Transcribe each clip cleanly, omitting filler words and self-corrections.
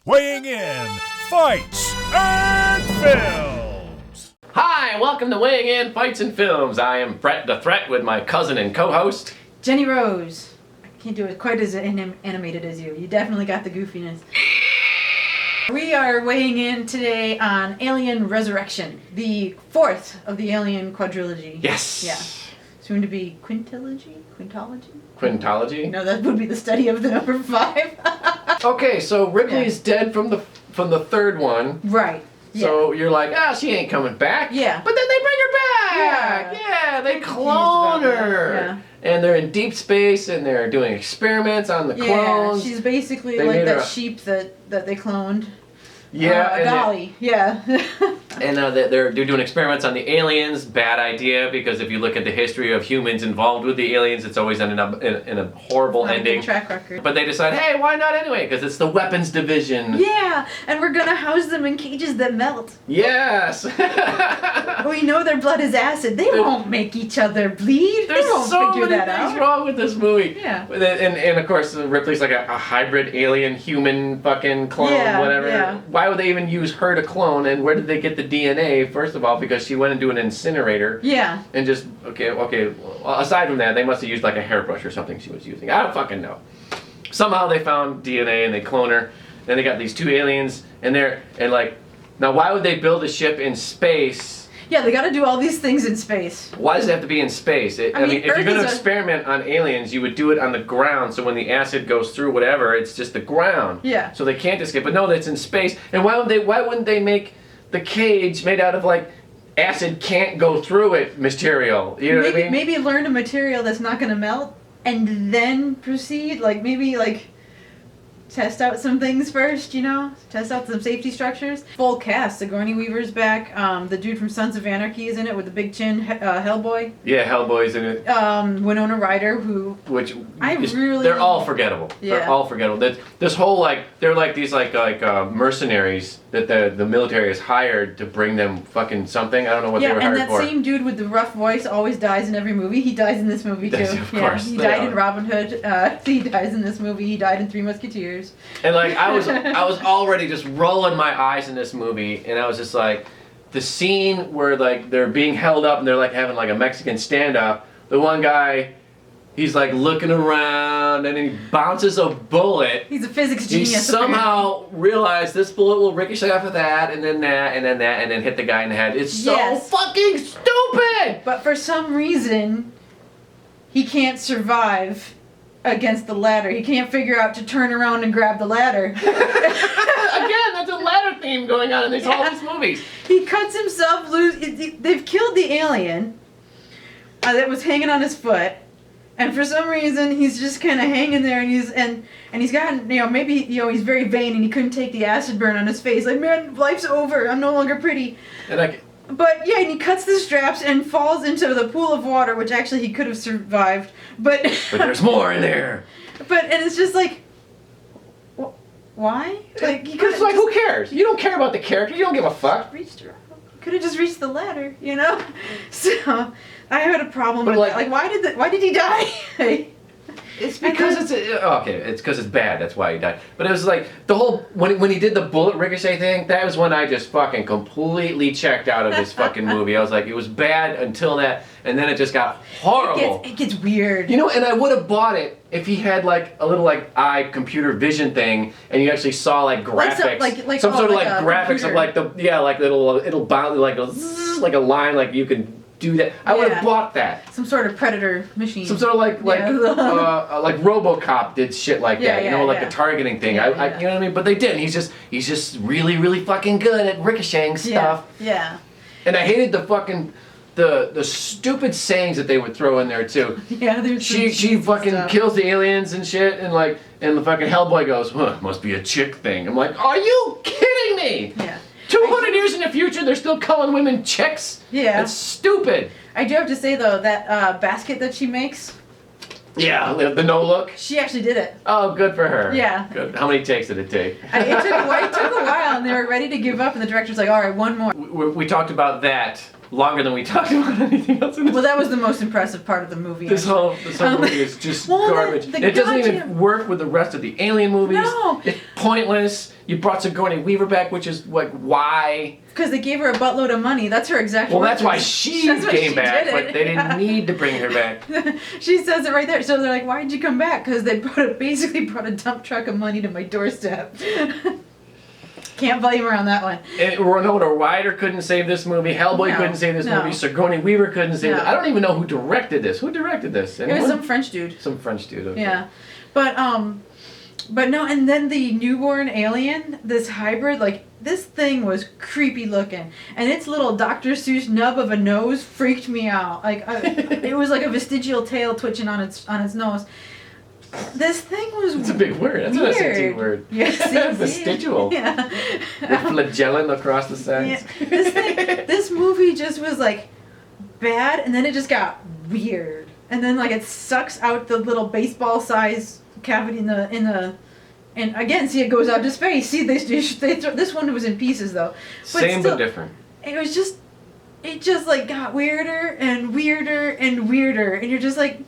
weighing in Fights and Films. Hi, welcome to Weighing In Fights and Films. I am Brett the Threat with my cousin and co-host, Jenny Rose. I can't do it quite as animated as you. You definitely got the goofiness. We are weighing in today on Alien Resurrection, the fourth of the Alien quadrilogy. Yes. Yeah. Soon to be quintology? Quintology? No, that would be the study of the number 5. Okay, so Ripley is dead from the third one. Right. So you're like, she ain't coming back. Yeah. But then they bring her back. Yeah, they clone her. Yeah. And they're in deep space and they're doing experiments on the clones. She's basically They like made that her sheep that they cloned. Yeah. Dolly. Yeah. And they're doing experiments on the aliens. Bad idea, because if you look at the history of humans involved with the aliens, it's always ended up in a horrible ending. Track record. But they decide, hey, why not anyway? Because it's the weapons division. Yeah, and we're gonna house them in cages that melt. Yes. We know their blood is acid. They won't make each other bleed. There's they won't so figure many that things out. wrong with this movie. Yeah. And of course, Ripley's like a hybrid alien human fucking clone, whatever. Yeah. Why would they even use her to clone? And where did they get the DNA? First of all, because she went into an incinerator. Yeah. And just, okay. Well, aside from that, they must have used like a hairbrush or something she was using. I don't fucking know. Somehow they found DNA and they clone her. Then they got these two aliens, and now why would they build a ship in space? Yeah, they gotta do all these things in space. Why does it have to be in space? I mean, if you're Earth going to is experiment on aliens, you would do it on the ground, so when the acid goes through whatever, it's just the ground. Yeah. So they can't escape. But no, it's in space. And why wouldn't they make the cage made out of like acid can't go through it material? You know what I mean? Maybe learn a material that's not gonna melt and then proceed. Like maybe test out some things first, test out some safety structures. Full cast. Sigourney Weaver's back. The dude from Sons of Anarchy is in it with the big chin. Hellboy. Yeah, Hellboy's in it. Winona Ryder, they're all forgettable. Yeah. They're all forgettable. This whole they're like these mercenaries that the military has hired to bring them fucking something. I don't know what they were hired for. Yeah, and that same dude with the rough voice always dies in every movie. He dies in this movie too. Of course. He died in Robin Hood. He dies in this movie. He died in Three Musketeers. And I was already just rolling my eyes in this movie, and I was just like, the scene where they're being held up and they're having a Mexican standoff. The one guy, he's looking around and he bounces a bullet. He's a physics He genius. somehow realized this bullet will ricochet off of that, and then that, and then that, and then hit the guy in the head. It's so fucking stupid! But for some reason, he can't survive against the ladder. He can't figure out to turn around and grab the ladder. Again, that's a ladder theme going on in all these movies. He cuts himself loose. They've killed the alien that was hanging on his foot, and for some reason he's just kind of hanging there, and he's got maybe he's very vain and he couldn't take the acid burn on his face. Like, man, life's over. I'm no longer pretty. But yeah, and he cuts the straps and falls into the pool of water, which actually he could have survived. But there's more in there. And it's just why? Because who cares? You don't care about the character. You don't give a fuck. Could have just reached the ladder, So I had a problem with that. Why did he die? It's because it's because it's bad. That's why he died. But it was the whole when he did the bullet ricochet thing. That was when I just fucking completely checked out of this fucking movie. I was like, it was bad until that, and then it just got horrible. It gets weird. And I would have bought it if he had a little eye computer vision thing, and you actually saw graphics, some sort of graphics computer. Of it'll bounce like a line you can. Do that. I would have bought that. Some sort of predator machine. Some sort of like RoboCop did shit like that. The targeting thing. You know what I mean? But they didn't. He's just really, really fucking good at ricocheting stuff. Yeah. And I hated the fucking the stupid sayings that they would throw in there too. Yeah, there's she fucking kills the aliens and shit, and the fucking Hellboy goes, must be a chick thing. I'm like, are you kidding me? Yeah. 200 years in the future, they're still calling women chicks? Yeah. That's stupid. I do have to say, though, that basket that she makes. Yeah, the no look. She actually did it. Oh, good for her. Yeah. Good. How many takes did it take? It took a while, and they were ready to give up, and the director's like, all right, one more. We talked about that longer than we talked about anything else in this. Well, that was the most impressive part of the movie. This whole movie is just garbage. It doesn't even work with the rest of the Alien movies. No. It's pointless. You brought Sigourney Weaver back, which is like why? Because they gave her a buttload of money. That's her exact. Well, words. that's why she came back, but they didn't need to bring her back. She says it right there. So they're like, "Why'd you come back?" Because they basically brought a dump truck of money to my doorstep. Can't blame her on that one. And Winona Ryder couldn't save this movie. Hellboy couldn't save this movie. Sigourney Weaver couldn't save it. I don't even know who directed this. Who directed this? Anyone? It was some French dude. Some French dude. Okay. Yeah, but no. And then the newborn alien, this hybrid, like this thing was creepy looking, and its little Dr. Seuss nub of a nose freaked me out. Like it was like a vestigial tail twitching on its nose. This thing was It's a big word. That's weird. an SAT word. Yes, Vestigial. Yeah. With flagellum across the sides. Yeah. This movie just was like bad, and then it just got weird, and then like it sucks out the little baseball size cavity in the. And again, see, it goes out to space. See, this one was in pieces though. Same but different. It just like got weirder and weirder and weirder, and you're just like.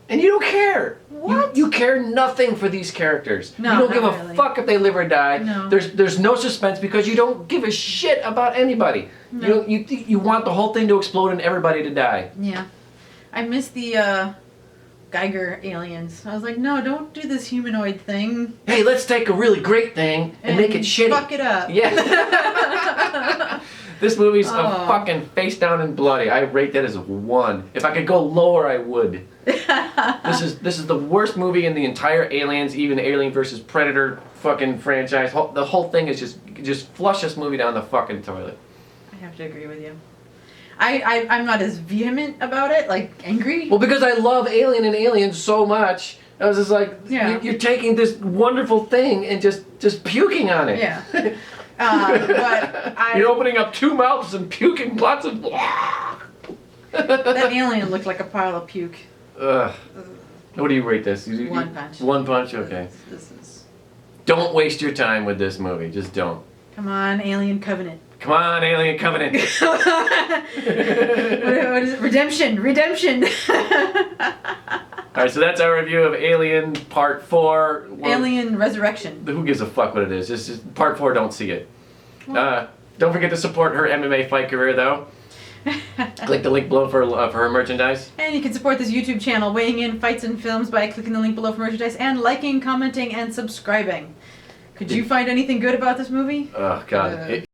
And you don't care. What? You care nothing for these characters. No, you don't give a really. fuck if they live or die. No. There's no suspense because you don't give a shit about anybody. No. You want the whole thing to explode and everybody to die. Yeah. I miss the Geiger aliens. I was like, no, don't do this humanoid thing. Hey, let's take a really great thing and make it shitty. Fuck it up. Yeah. This movie's a fucking face down and bloody. I rate that as a 1. If I could go lower, I would. This is the worst movie in the entire Aliens, even Alien versus Predator fucking franchise. The whole thing is just flush this movie down the fucking toilet. I have to agree with you. I'm not as vehement about it, like angry. Well, because I love Alien and Aliens so much, I was just like, you're taking this wonderful thing and just puking on it. Yeah. But you're opening up 2 mouths and puking lots of. That alien looked like a pile of puke. Ugh. What do you rate this? 1 punch. 1 punch? Okay. This is. Don't waste your time with this movie. Just don't. Come on, Alien Covenant. Come on, Alien Covenant. What is it? Redemption. Alright, so that's our review of Alien Part 4. Alien Resurrection. Who gives a fuck what it is? Just Part 4, don't see it. Don't forget to support her MMA fight career, though. Click the link below for her merchandise. And you can support this YouTube channel, Weighing In Fights and Films, by clicking the link below for merchandise and liking, commenting, and subscribing. Could you find anything good about this movie? Oh, God.